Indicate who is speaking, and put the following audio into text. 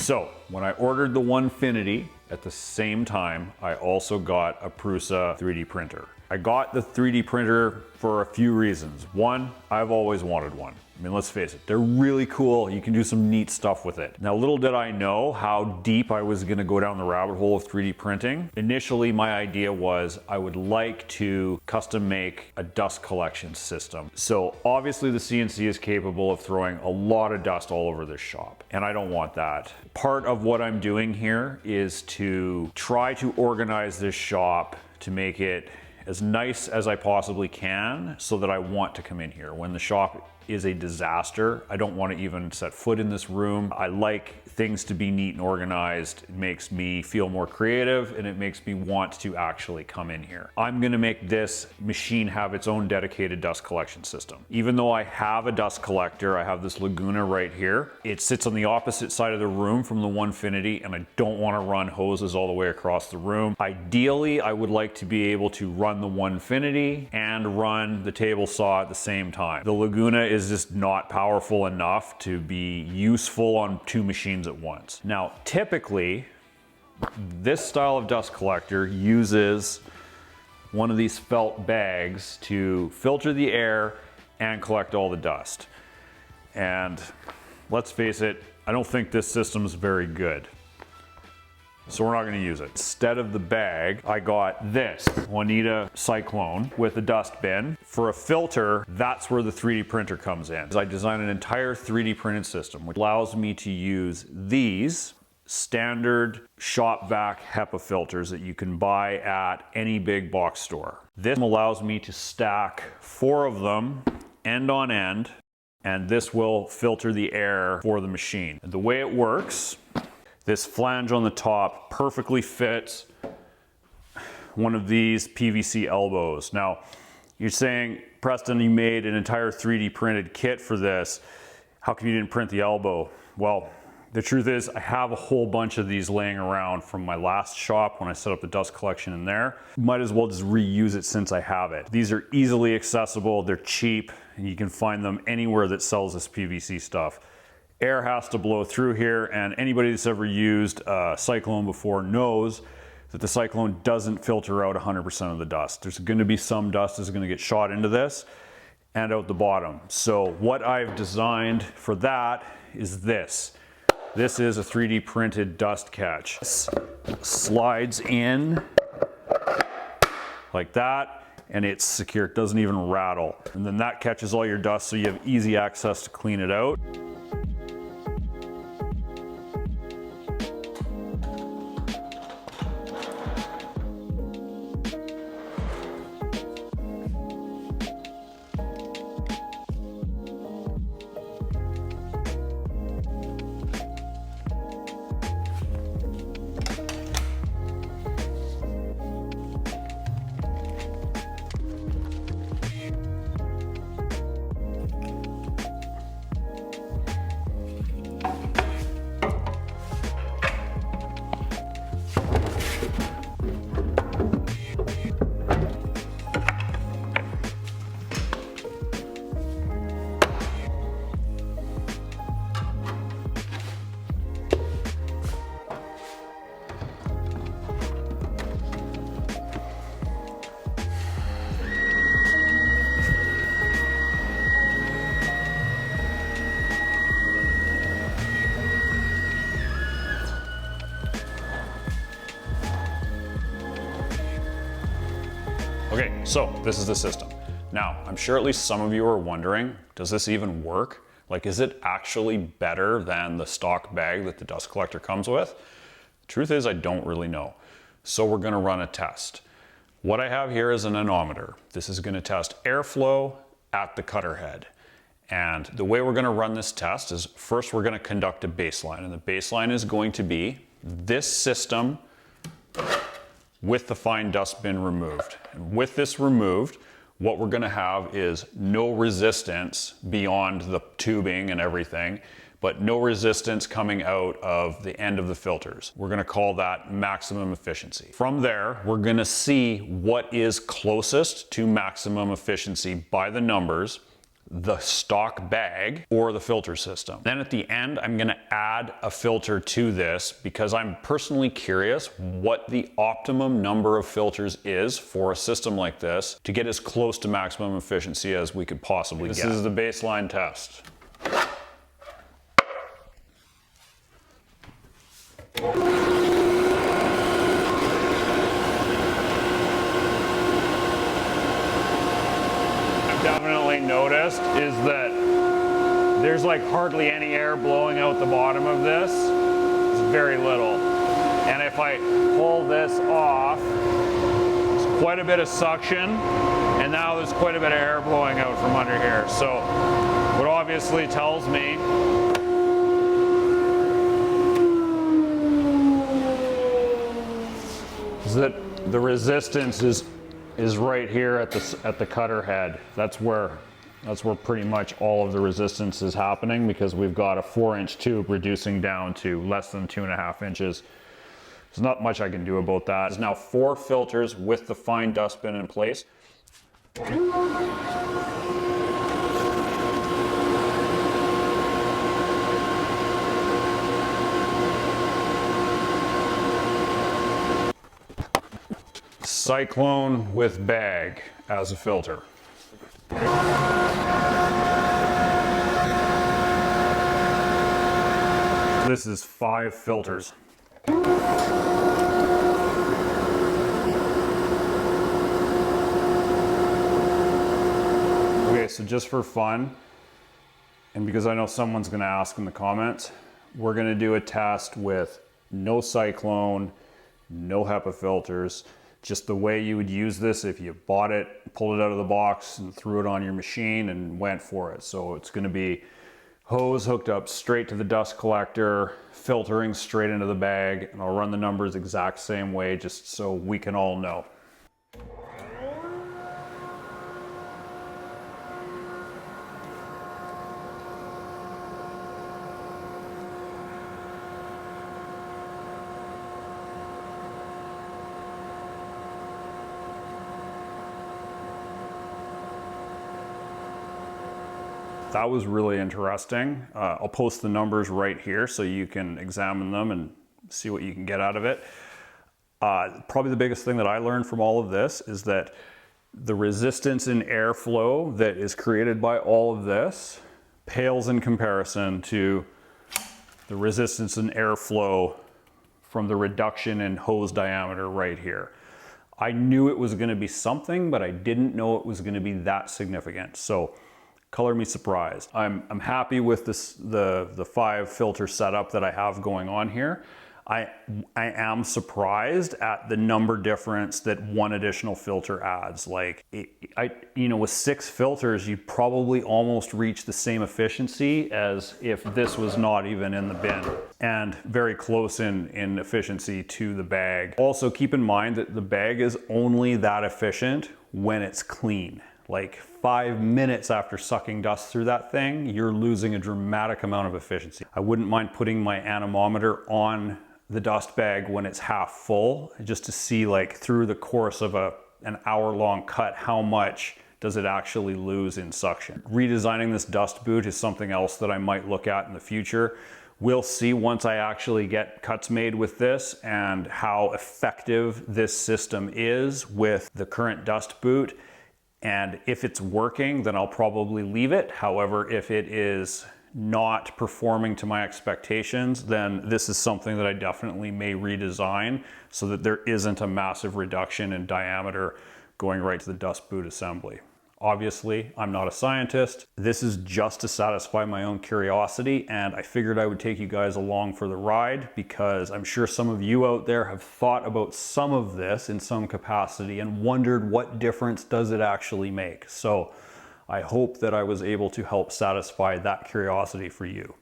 Speaker 1: So when I ordered the Onefinity, at the same time, I also got a Prusa 3D printer. I got the 3D printer for a few reasons. One, I've always wanted one. I mean, let's face it, they're really cool. You can do some neat stuff with it. Now, little did I know how deep I was gonna go down the rabbit hole of 3D printing. Initially, my idea was I would like to custom make a dust collection system. So obviously the CNC is capable of throwing a lot of dust all over this shop, and I don't want that. Part of what I'm doing here is to try to organize this shop to make it as nice as I possibly can so that I want to come in here. When the shop is a disaster, I don't want to even set foot in this room. I like things to be neat and organized. It makes me feel more creative and it makes me want to actually come in here. I'm gonna make this machine have its own dedicated dust collection system. Even though I have a dust collector, I have this Laguna right here. It sits on the opposite side of the room from the Onefinity, and I don't want to run hoses all the way across the room. Ideally, I would like to be able to run the Onefinity and run the table saw at the same time. The Laguna is just not powerful enough to be useful on two machines at once. Now, typically, this style of dust collector uses one of these felt bags to filter the air and collect all the dust. And let's face it, I don't think this system is very good. So we're not gonna use it. Instead of the bag, I got this Juanita Cyclone with a dust bin. For a filter, that's where the 3D printer comes in. I designed an entire 3D printed system, which allows me to use these standard shop vac HEPA filters that you can buy at any big box store. This allows me to stack 4 of them end on end, and this will filter the air for the machine. And the way it works, this flange on the top perfectly fits one of these PVC elbows. Now, you're saying, Preston, you made an entire 3D printed kit for this. How come you didn't print the elbow? Well, the truth is I have a whole bunch of these laying around from my last shop when I set up the dust collection in there. Might as well just reuse it since I have it. These are easily accessible, they're cheap, and you can find them anywhere that sells this PVC stuff. Air has to blow through here, and anybody that's ever used a Cyclone before knows that the Cyclone doesn't filter out 100% of the dust. There's gonna be some dust that's gonna get shot into this and out the bottom. So what I've designed for that is this. This is a 3D printed dust catch. This slides in like that, and it's secure, it doesn't even rattle. And then that catches all your dust so you have easy access to clean it out. Okay, so this is the system. Now, I'm sure at least some of you are wondering, does this even work? Like, is it actually better than the stock bag that the dust collector comes with? Truth is, I don't really know. So we're gonna run a test. What I have here is an anemometer. This is gonna test airflow at the cutter head. And the way we're gonna run this test is first we're gonna conduct a baseline, and the baseline is going to be this system with the fine dust bin removed. And with this removed, what we're gonna have is no resistance beyond the tubing and everything, but no resistance coming out of the end of the filters. We're gonna call that maximum efficiency. From there, we're gonna see what is closest to maximum efficiency by the numbers. the stock bag or the filter system. Then at the end, I'm gonna add a filter to this because I'm personally curious what the optimum number of filters is for a system like this to get as close to maximum efficiency as we could possibly get. This is the baseline test. Definitely noticed is that there's like hardly any air blowing out the bottom of this. It's very little. And if I pull this off, there's quite a bit of suction, and now there's quite a bit of air blowing out from under here. So what obviously tells me is that the resistance is right here at the cutter head. That's where pretty much all of the resistance is happening, because we've got a 4-inch tube reducing down to less than 2.5 inches. There's not much I can do about that. There's now 4 filters with the fine dustbin in place. Cyclone with bag as a filter. This is 5 filters. Okay, so just for fun, and because I know someone's gonna ask in the comments, we're gonna do a test with no cyclone, no HEPA filters, just the way you would use this if you bought it, pulled it out of the box and threw it on your machine and went for it. So it's gonna be hose hooked up straight to the dust collector, filtering straight into the bag, and I'll run the numbers exact same way just so we can all know. That was really interesting. I'll post the numbers right here so you can examine them and see what you can get out of it. Probably the biggest thing that I learned from all of this is that the resistance in airflow that is created by all of this pales in comparison to the resistance in airflow from the reduction in hose diameter right here. I knew it was going to be something, but I didn't know it was going to be that significant. So color me surprised. I'm happy with this, the 5 filter setup that I have going on here. I am surprised at the number difference that 1 additional filter adds. Like, you know, with 6 filters, you'd probably almost reach the same efficiency as if this was not even in the bin, and very close in efficiency to the bag. Also, keep in mind that the bag is only that efficient when it's clean. Like 5 minutes after sucking dust through that thing, you're losing a dramatic amount of efficiency. I wouldn't mind putting my anemometer on the dust bag when it's half full, just to see, like, through the course of an hour-long cut, how much does it actually lose in suction. Redesigning this dust boot is something else that I might look at in the future. We'll see once I actually get cuts made with this and how effective this system is with the current dust boot. And if it's working, then I'll probably leave it. However, if it is not performing to my expectations, then this is something that I definitely may redesign so that there isn't a massive reduction in diameter going right to the dust boot assembly. Obviously, I'm not a scientist. This is just to satisfy my own curiosity, and I figured I would take you guys along for the ride because I'm sure some of you out there have thought about some of this in some capacity and wondered what difference does it actually make. So I hope that I was able to help satisfy that curiosity for you.